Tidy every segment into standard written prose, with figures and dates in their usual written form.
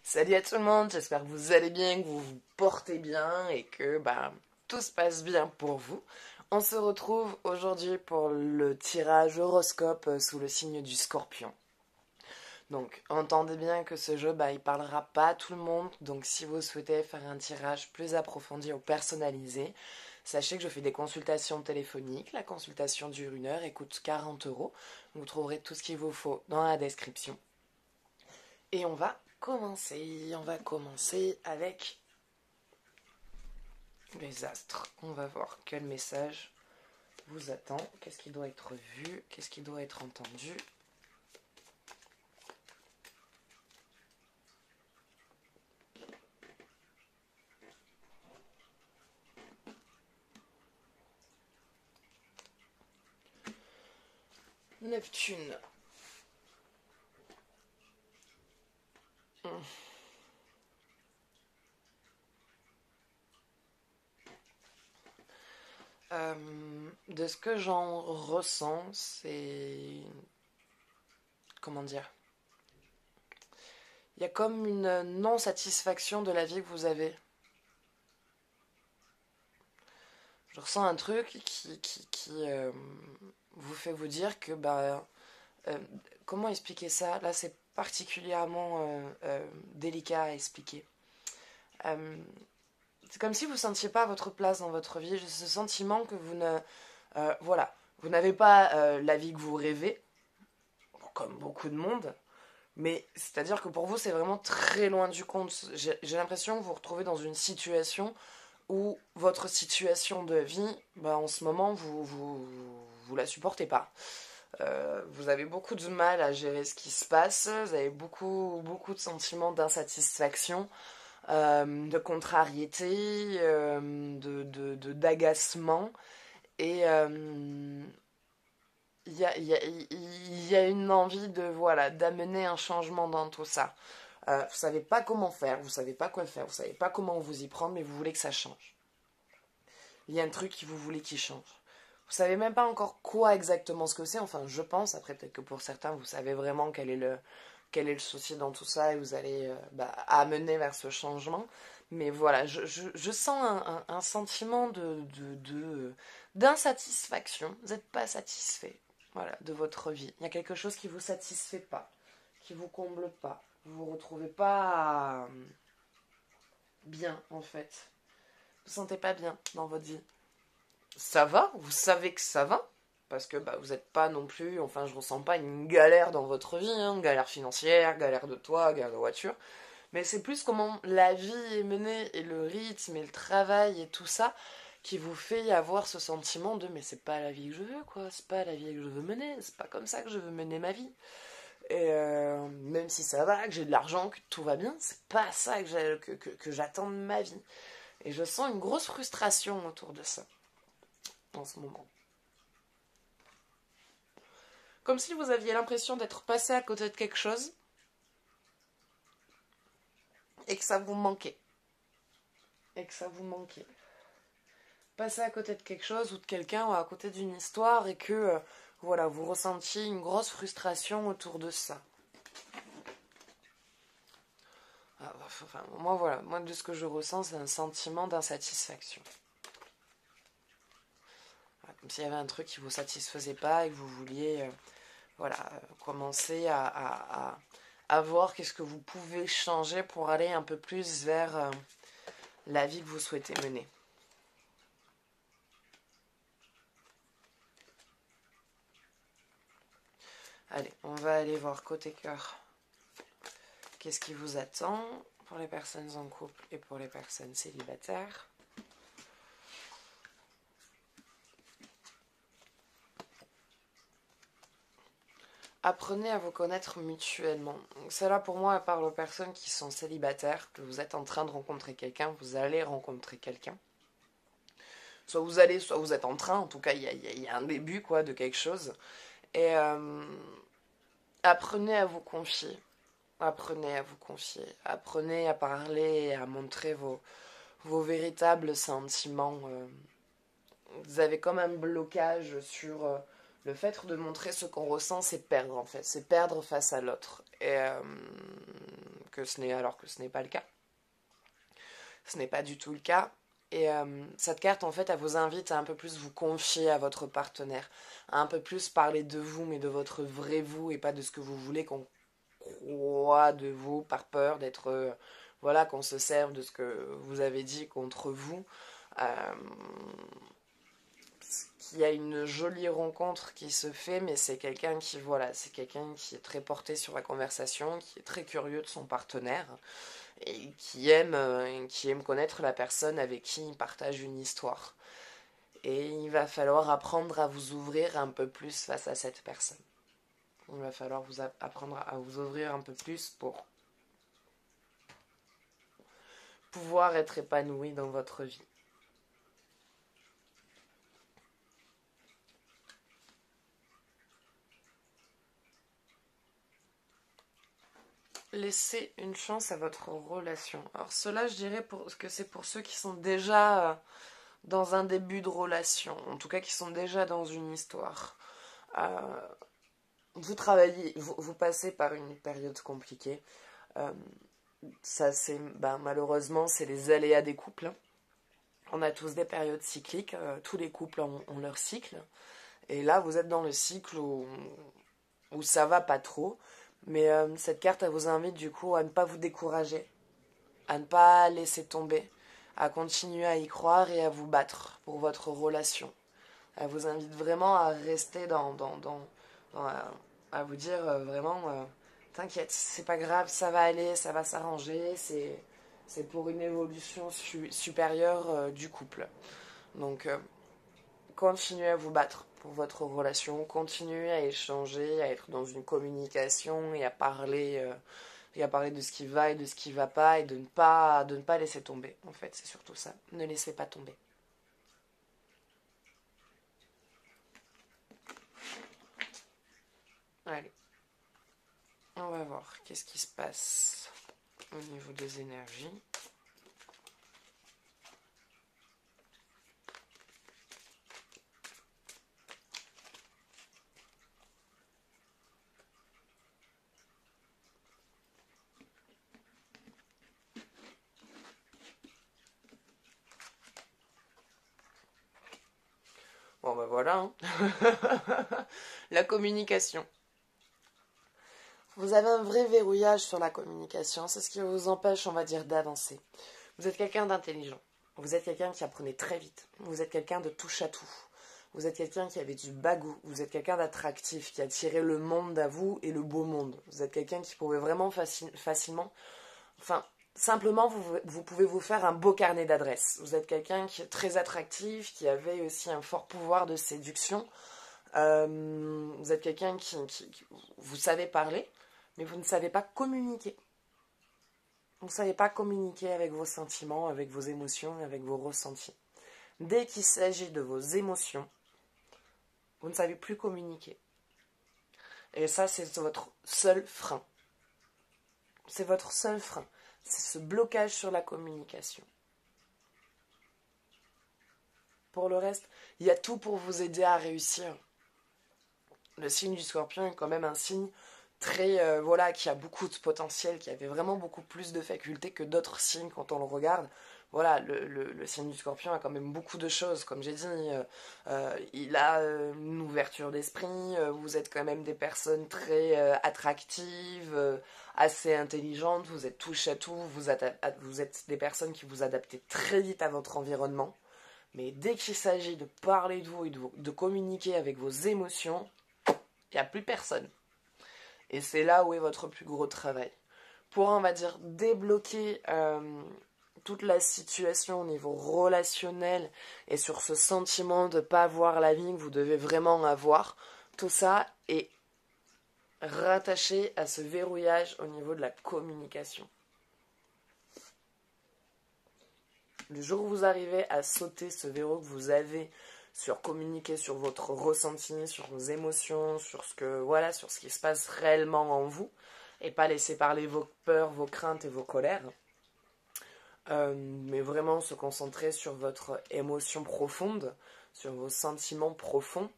Salut à tout le monde, j'espère que vous allez bien, que vous vous portez bien et que tout se passe bien pour vous. On se retrouve aujourd'hui pour le tirage horoscope sous le signe du Scorpion. Donc entendez bien que ce jeu, il parlera pas à tout le monde, donc si vous souhaitez faire un tirage plus approfondi ou personnalisé, sachez que je fais des consultations téléphoniques. La consultation dure 1 heure et coûte 40 €. Vous trouverez tout ce qu'il vous faut dans la description. Et on va commencer avec les astres. On va voir quel message vous attend, qu'est-ce qui doit être vu, qu'est-ce qui doit être entendu. Neptune. De ce que j'en ressens, c'est... Comment dire? Il y a comme une non-satisfaction de la vie que vous avez. Je ressens un truc qui vous fait vous dire que... comment expliquer ça? Là, c'est particulièrement délicat à expliquer. C'est comme si vous ne sentiez pas votre place dans votre vie. J'ai ce sentiment que vous ne... vous n'avez pas la vie que vous rêvez, comme beaucoup de monde, mais c'est-à-dire que pour vous, c'est vraiment très loin du compte. J'ai l'impression que vous vous retrouvez dans une situation où votre situation de vie, en ce moment, vous la supportez pas. Vous avez beaucoup de mal à gérer ce qui se passe, vous avez beaucoup de sentiments d'insatisfaction, de contrariété, d'agacement. Et il y a une envie d'amener un changement dans tout ça. Vous savez pas comment faire, vous savez pas quoi faire, vous savez pas comment vous y prendre, mais vous voulez que ça change. Il y a un truc que vous voulez qu'il change. Vous savez même pas encore quoi exactement ce que c'est, enfin je pense, après peut-être que pour certains vous savez vraiment quel est le souci dans tout ça et vous allez amener vers ce changement. Mais voilà, je sens un sentiment d'insatisfaction. Vous n'êtes pas satisfait, voilà, de votre vie. Il y a quelque chose qui ne vous satisfait pas, qui ne vous comble pas. Vous ne vous retrouvez pas bien en fait. Vous ne vous sentez pas bien dans votre vie. Ça va, vous savez que ça va, parce que vous n'êtes pas non plus, enfin je ressens pas une galère dans votre vie, hein, galère financière, galère de toit, galère de voiture, mais c'est plus comment la vie est menée et le rythme et le travail et tout ça qui vous fait avoir ce sentiment de mais c'est pas la vie que je veux quoi, c'est pas la vie que je veux mener, c'est pas comme ça que je veux mener ma vie. Et même si ça va, que j'ai de l'argent, que tout va bien, c'est pas ça que j'attends de ma vie. Et je sens une grosse frustration autour de ça en ce moment. Comme si vous aviez l'impression d'être passé à côté de quelque chose et que ça vous manquait. Passer à côté de quelque chose ou de quelqu'un ou à côté d'une histoire et que vous ressentiez une grosse frustration autour de ça. Moi de ce que je ressens, c'est un sentiment d'insatisfaction. Comme s'il y avait un truc qui ne vous satisfaisait pas et que vous vouliez commencer à voir qu'est-ce que vous pouvez changer pour aller un peu plus vers la vie que vous souhaitez mener. Allez, on va aller voir côté cœur. Qu'est-ce qui vous attend pour les personnes en couple et pour les personnes célibataires? Apprenez à vous connaître mutuellement. Cela pour moi parle aux personnes qui sont célibataires, que vous êtes en train de rencontrer quelqu'un, vous allez rencontrer quelqu'un. Soit vous allez, soit vous êtes en train, en tout cas il y a un début de quelque chose. Et apprenez à vous confier. Apprenez à vous confier. Apprenez à parler, à montrer vos véritables sentiments. Vous avez comme un blocage sur... le fait de montrer ce qu'on ressent, c'est perdre en fait. C'est perdre face à l'autre. Et alors que ce n'est pas le cas. Ce n'est pas du tout le cas. Et cette carte, en fait, elle vous invite à un peu plus vous confier à votre partenaire, à un peu plus parler de vous, mais de votre vrai vous, et pas de ce que vous voulez qu'on croit de vous, par peur d'être... voilà, qu'on se serve de ce que vous avez dit contre vous. Il y a une jolie rencontre qui se fait, mais c'est quelqu'un qui, voilà, c'est quelqu'un qui est très porté sur la conversation, qui est très curieux de son partenaire, et qui aime connaître la personne avec qui il partage une histoire. Et il va falloir apprendre à vous ouvrir un peu plus face à cette personne. Il va falloir apprendre à vous ouvrir un peu plus pour pouvoir être épanoui dans votre vie. Laissez une chance à votre relation. Alors cela, je dirais que c'est pour ceux qui sont déjà dans un début de relation, en tout cas qui sont déjà dans une histoire. Vous travaillez, vous passez par une période compliquée. Ça, malheureusement, c'est les aléas des couples. On a tous des périodes cycliques. Tous les couples ont leur cycle. Et là, vous êtes dans le cycle où ça va pas trop. Mais cette carte, elle vous invite du coup à ne pas vous décourager, à ne pas laisser tomber, à continuer à y croire et à vous battre pour votre relation. Elle vous invite vraiment à rester à vous dire vraiment, t'inquiète, c'est pas grave, ça va aller, ça va s'arranger, c'est pour une évolution supérieure du couple. Donc, continuez à vous battre pour votre relation, continuez à échanger, à être dans une communication et à parler de ce qui va et de ce qui va pas, et de ne pas laisser tomber. En fait, c'est surtout ça. Ne laissez pas tomber. Allez. On va voir qu'est-ce qui se passe au niveau des énergies. Bon ben voilà, hein. La communication. Vous avez un vrai verrouillage sur la communication, c'est ce qui vous empêche, on va dire, d'avancer. Vous êtes quelqu'un d'intelligent, vous êtes quelqu'un qui apprenait très vite, vous êtes quelqu'un de touche à tout, vous êtes quelqu'un qui avait du bagou, vous êtes quelqu'un d'attractif, qui attirait le monde à vous et le beau monde. Vous êtes quelqu'un qui pouvait vraiment facilement, simplement, vous pouvez vous faire un beau carnet d'adresses. Vous êtes quelqu'un qui est très attractif, qui avait aussi un fort pouvoir de séduction. Vous êtes quelqu'un qui vous savez parler, mais vous ne savez pas communiquer. Vous ne savez pas communiquer avec vos sentiments, avec vos émotions, avec vos ressentis. Dès qu'il s'agit de vos émotions, vous ne savez plus communiquer. Et ça, c'est votre seul frein. C'est votre seul frein. C'est ce blocage sur la communication. Pour le reste, il y a tout pour vous aider à réussir. Le signe du Scorpion est quand même un signe très, qui a beaucoup de potentiel, qui avait vraiment beaucoup plus de facultés que d'autres signes quand on le regarde. Voilà, le signe du Scorpion a quand même beaucoup de choses, comme j'ai dit, il a une ouverture d'esprit, vous êtes quand même des personnes très attractives, assez intelligentes, vous êtes touche à tout, vous êtes des personnes qui vous adaptez très vite à votre environnement, mais dès qu'il s'agit de parler de vous et de communiquer avec vos émotions, il n'y a plus personne. Et c'est là où est votre plus gros travail. Pour, on va dire, débloquer toute la situation au niveau relationnel et sur ce sentiment de ne pas avoir la vie que vous devez vraiment avoir, tout ça est rattaché à ce verrouillage au niveau de la communication. Le jour où vous arrivez à sauter ce verrou que vous avez sur communiquer sur votre ressenti, sur vos émotions, sur ce qui se passe réellement en vous, et pas laisser parler vos peurs, vos craintes et vos colères, mais vraiment se concentrer sur votre émotion profonde, sur vos sentiments profonds,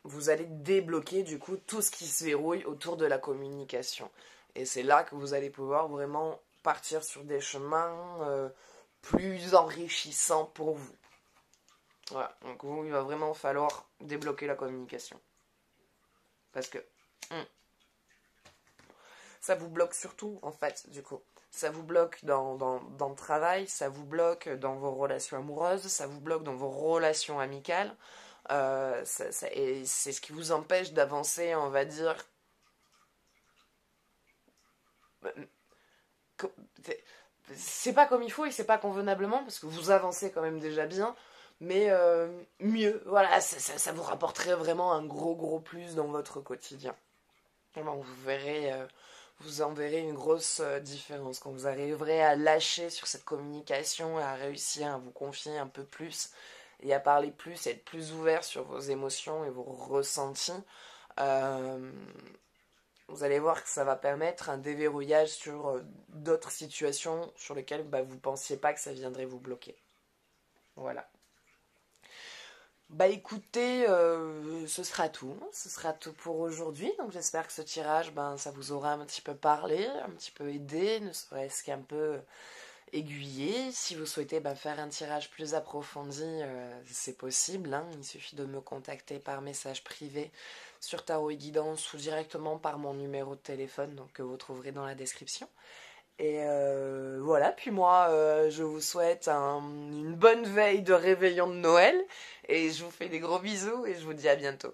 vous allez débloquer du coup tout ce qui se verrouille autour de la communication. Et c'est là que vous allez pouvoir vraiment partir sur des chemins plus enrichissants pour vous. Voilà, donc vous, il va vraiment falloir débloquer la communication. Parce que ça vous bloque surtout, en fait, du coup. Ça vous bloque dans le travail, ça vous bloque dans vos relations amoureuses, ça vous bloque dans vos relations amicales. Et c'est ce qui vous empêche d'avancer, on va dire... C'est pas comme il faut et c'est pas convenablement, parce que vous avancez quand même déjà bien, mais mieux. Voilà, ça vous rapporterait vraiment un gros plus dans votre quotidien. Bon, vous en verrez une grosse différence quand vous arriverez à lâcher sur cette communication et à réussir à vous confier un peu plus et à parler plus, et être plus ouvert sur vos émotions et vos ressentis. Euh, vous allez voir que ça va permettre un déverrouillage sur d'autres situations sur lesquelles vous ne pensiez pas que ça viendrait vous bloquer. Voilà. Bah écoutez, ce sera tout. Ce sera tout pour aujourd'hui. Donc j'espère que ce tirage, ça vous aura un petit peu parlé, un petit peu aidé, ne serait-ce qu'un peu aiguillé. Si vous souhaitez faire un tirage plus approfondi, c'est possible. Hein. Il suffit de me contacter par message privé sur Tarot et Guidance ou directement par mon numéro de téléphone, donc, que vous trouverez dans la description. Et voilà, puis moi, je vous souhaite une bonne veille de réveillon de Noël. Et je vous fais des gros bisous et je vous dis à bientôt.